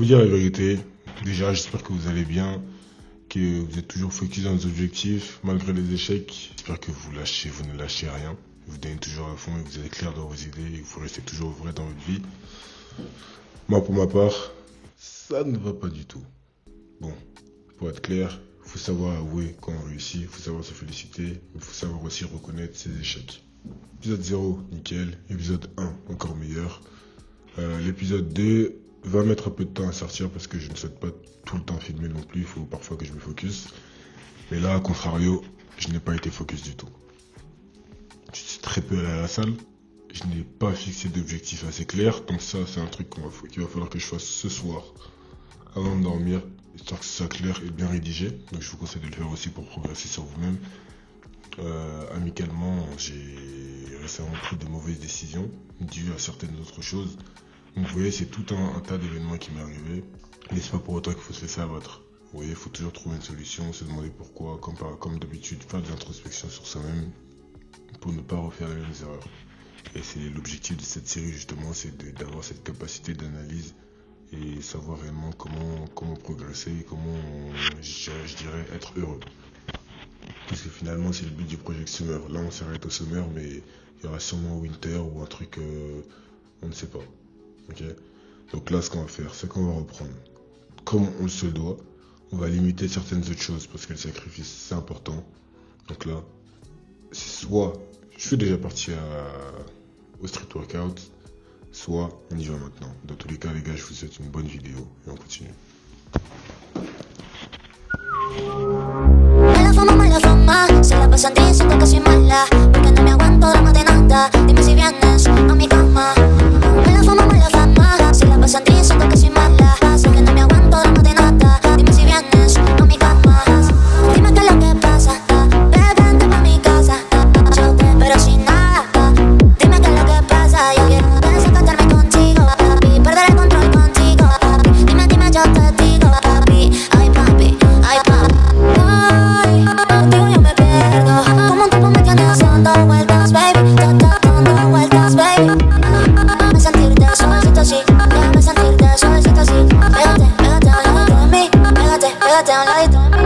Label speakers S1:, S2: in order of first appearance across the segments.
S1: dire la vérité. Déjà, j'espère que vous allez bien, que vous êtes toujours focus dans vos objectifs, malgré les échecs. J'espère que vous ne lâchez rien. Vous donnez toujours à fond et que vous êtes clair dans vos idées et que vous restez toujours vrai dans votre vie. Moi, pour ma part, ça ne va pas du tout. Bon, pour être clair, il faut savoir avouer quand on réussit, il faut savoir se féliciter, il faut savoir aussi reconnaître ses échecs. Épisode 0, nickel. Épisode 1, encore meilleur. L'épisode 2 va mettre un peu de temps à sortir parce que je ne souhaite pas tout le temps filmer non plus, il faut parfois que je me focus. Mais là, à contrario, je n'ai pas été focus du tout. Je suis très peu allé à la salle, je n'ai pas fixé d'objectif assez clair, donc ça c'est un truc qu'il va falloir que je fasse ce soir avant de dormir, histoire que ce soit clair et bien rédigé. Donc je vous conseille de le faire aussi pour progresser sur vous-même. Amicalement, j'ai récemment pris de mauvaises décisions dues à certaines autres choses. Donc vous voyez, c'est tout un tas d'événements qui m'est arrivé. Mais c'est pas pour autant qu'il faut se laisser abattre. Vous voyez, il faut toujours trouver une solution, se demander pourquoi, comme d'habitude, faire des introspections sur soi-même pour ne pas refaire les mêmes erreurs. Et c'est l'objectif de cette série justement, c'est d'avoir cette capacité d'analyse et savoir réellement comment progresser, comment, je dirais, être heureux. Parce que finalement, c'est le but du Project Summer. Là, on s'arrête au Summer, mais il y aura sûrement Winter ou un truc, on ne sait pas. Ok. Donc là, ce qu'on va faire, c'est qu'on va reprendre comme on se doit. On va limiter certaines autres choses parce que le sacrifice, c'est important. Donc là, c'est soit je suis déjà parti au street workout, soit on y va maintenant. Dans tous les cas, les gars, je vous souhaite une bonne vidéo et on continue.
S2: Mala fama, se la pasan diciendo que soy mala, porque no me aguanto, drama de nada. Dime si vienes a mi cama. Mala fama, se la pasan diciendo que soy mala, porque no me aguanto, drama de nada. Dime si vienes a mi cama. Dime qué es lo que pasa, vente pa' mi casa. Yo te espero sin nada. Dime qué es lo que pasa, yo quiero desacatarme contigo, papi, perder el control contigo, papi. Dime, yo te digo, papi, ay papi, ay papi. Contigo yo me pierdo, como un tipo me tienes dando vueltas, baby, dando vueltas, baby. Déjame sentirte suavecito así, déjame sentirte suavecito así. Pégate a un ladito de mí, pégate a un ladito de mí.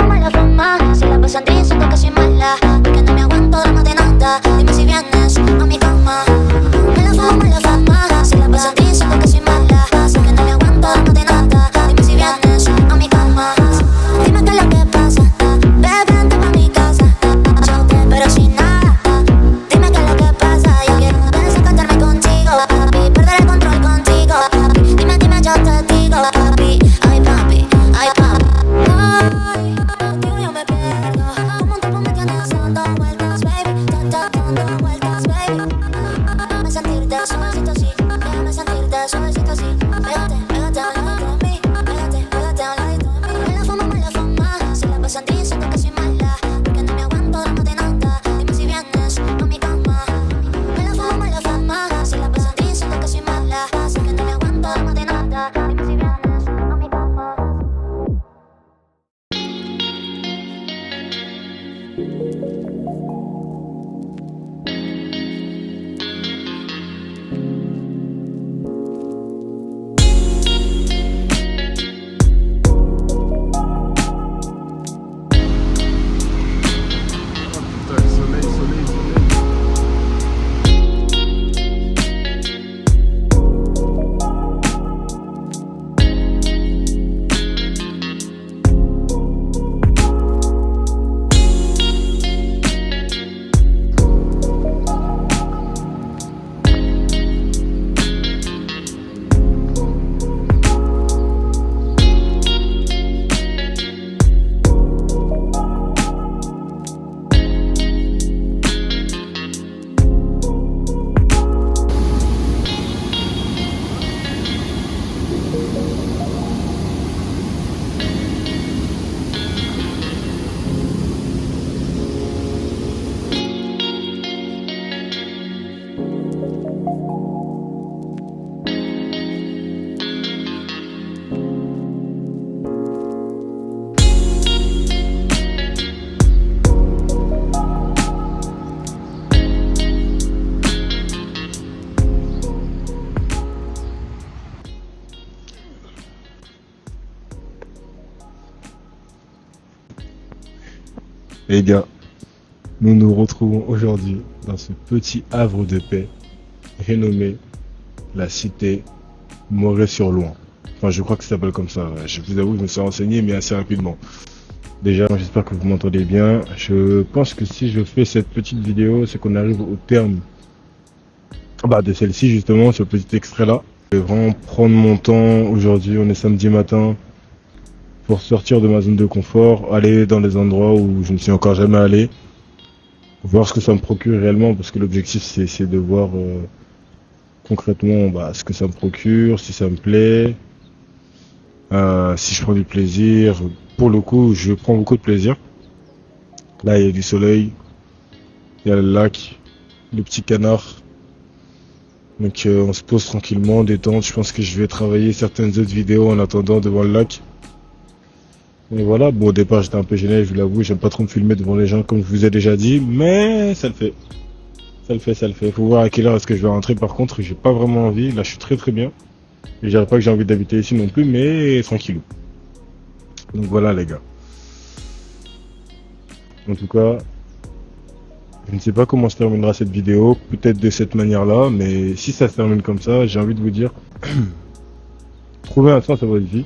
S2: Mala fama, se la pasan diciendo que soy mala, porque no me aguanto, drama de nada. Dime si vienes a mi cama. Mala fama, se la pasan diciendo que soy mala, porque no me aguanto, drama de nada. Dime si vienes a mi cama. Dime qué es lo que pasa, vente pa' mi casa. Yo te espero sin nada. Dime qué es lo que pasa, yo quiero desacatarme contigo, papi, perder el control contigo, papi. Dime, yo te digo, papi, ay papi, ay papi. Contigo yo me pierdo, como un tipo me tienes dando vueltas, baby, dando vueltas, baby. Déjame sentirte suavecito así, déjame sentirte suavecito así. Pégate a un ladito de mí, pégate a un ladito de mí. Mala fama, se la pasan diciendo que soy mala, porque no me aguanto, drama de nada. Dime si vienes a mi cama. Mala fama, se la pasan diciendo que soy mala, porque no me aguanto, drama de nada. Dime si vienes a mi cama.
S1: Les gars, nous nous retrouvons aujourd'hui dans ce petit havre de paix renommé la cité Moret-sur-Loing. Enfin, je crois que ça s'appelle comme ça. Je vous avoue, je me suis renseigné, mais assez rapidement. Déjà, j'espère que vous m'entendez bien. Je pense que si je fais cette petite vidéo, c'est qu'on arrive au terme de celle-ci, justement, ce petit extrait-là. Je vais vraiment prendre mon temps. Aujourd'hui, on est samedi matin. Pour sortir de ma zone de confort, aller dans les endroits où je ne suis encore jamais allé, voir ce que ça me procure réellement, parce que l'objectif c'est de voir concrètement ce que ça me procure, si ça me plaît, si je prends du plaisir. Pour le coup, je prends beaucoup de plaisir. Là, il y a du soleil, il y a le lac, le petit canard. Donc on se pose tranquillement, détente. Je pense que je vais travailler certaines autres vidéos en attendant devant le lac. Et voilà, bon au départ j'étais un peu gêné, je vous l'avoue, j'aime pas trop me filmer devant les gens comme je vous ai déjà dit, mais ça le fait. Ça le fait, ça le fait. Faut voir à quelle heure est-ce que je vais rentrer par contre, j'ai pas vraiment envie, là je suis très bien. Et je dirais pas que j'ai envie d'habiter ici non plus, mais tranquillou. Donc voilà les gars. En tout cas, je ne sais pas comment se terminera cette vidéo, peut-être de cette manière-là, mais si ça se termine comme ça, j'ai envie de vous dire, trouvez un sens à votre vie.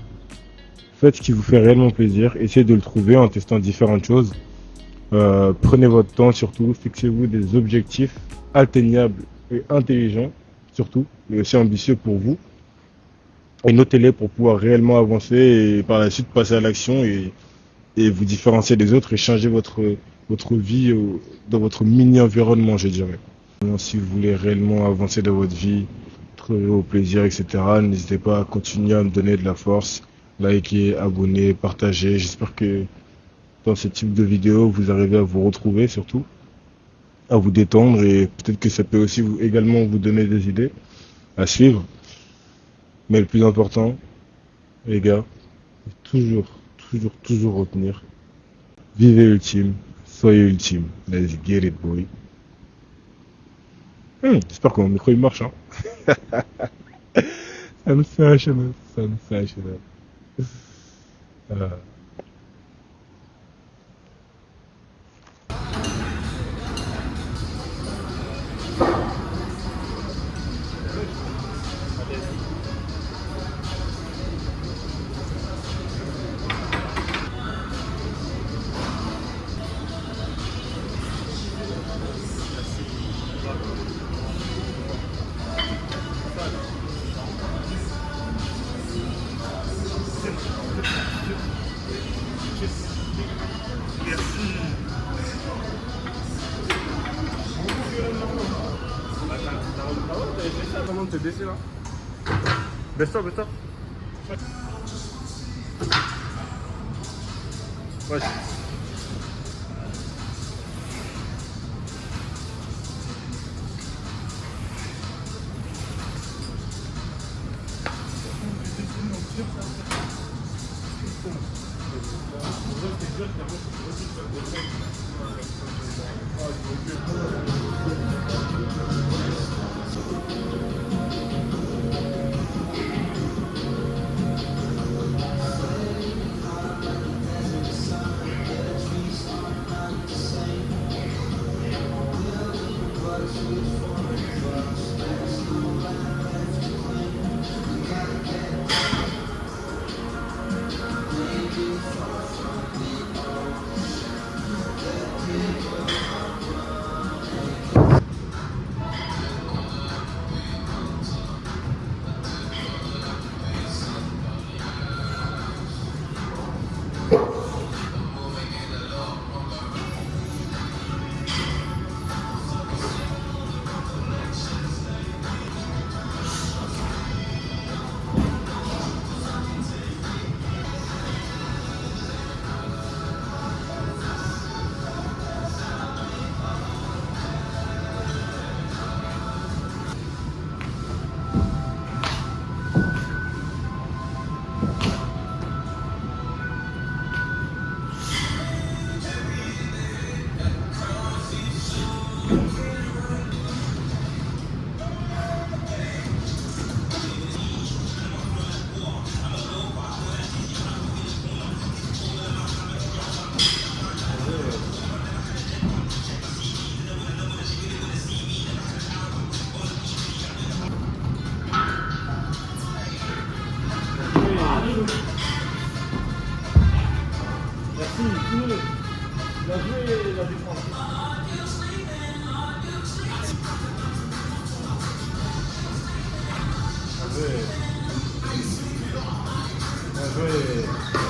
S1: Faites ce qui vous fait réellement plaisir, essayez de le trouver en testant différentes choses. Prenez votre temps surtout, fixez-vous des objectifs atteignables et intelligents surtout, mais aussi ambitieux pour vous. Et notez-les pour pouvoir réellement avancer et par la suite passer à l'action et vous différencier des autres et changer votre vie dans votre mini-environnement, je dirais. Si vous voulez réellement avancer dans votre vie, trouver au plaisir, etc., n'hésitez pas à continuer à me donner de la force. Likez, abonnez, partagez. J'espère que dans ce type de vidéo, vous arrivez à vous retrouver surtout, à vous détendre et peut-être que ça peut aussi également vous donner des idées à suivre. Mais le plus important, les gars, toujours retenir. Vivez ultime, soyez ultime. Let's get it, boy. J'espère que mon micro il marche, hein. Sensational. Comment te baisser là? Baisse-toi. Ouais.
S3: joué la défense. Bien joué. Bien joué.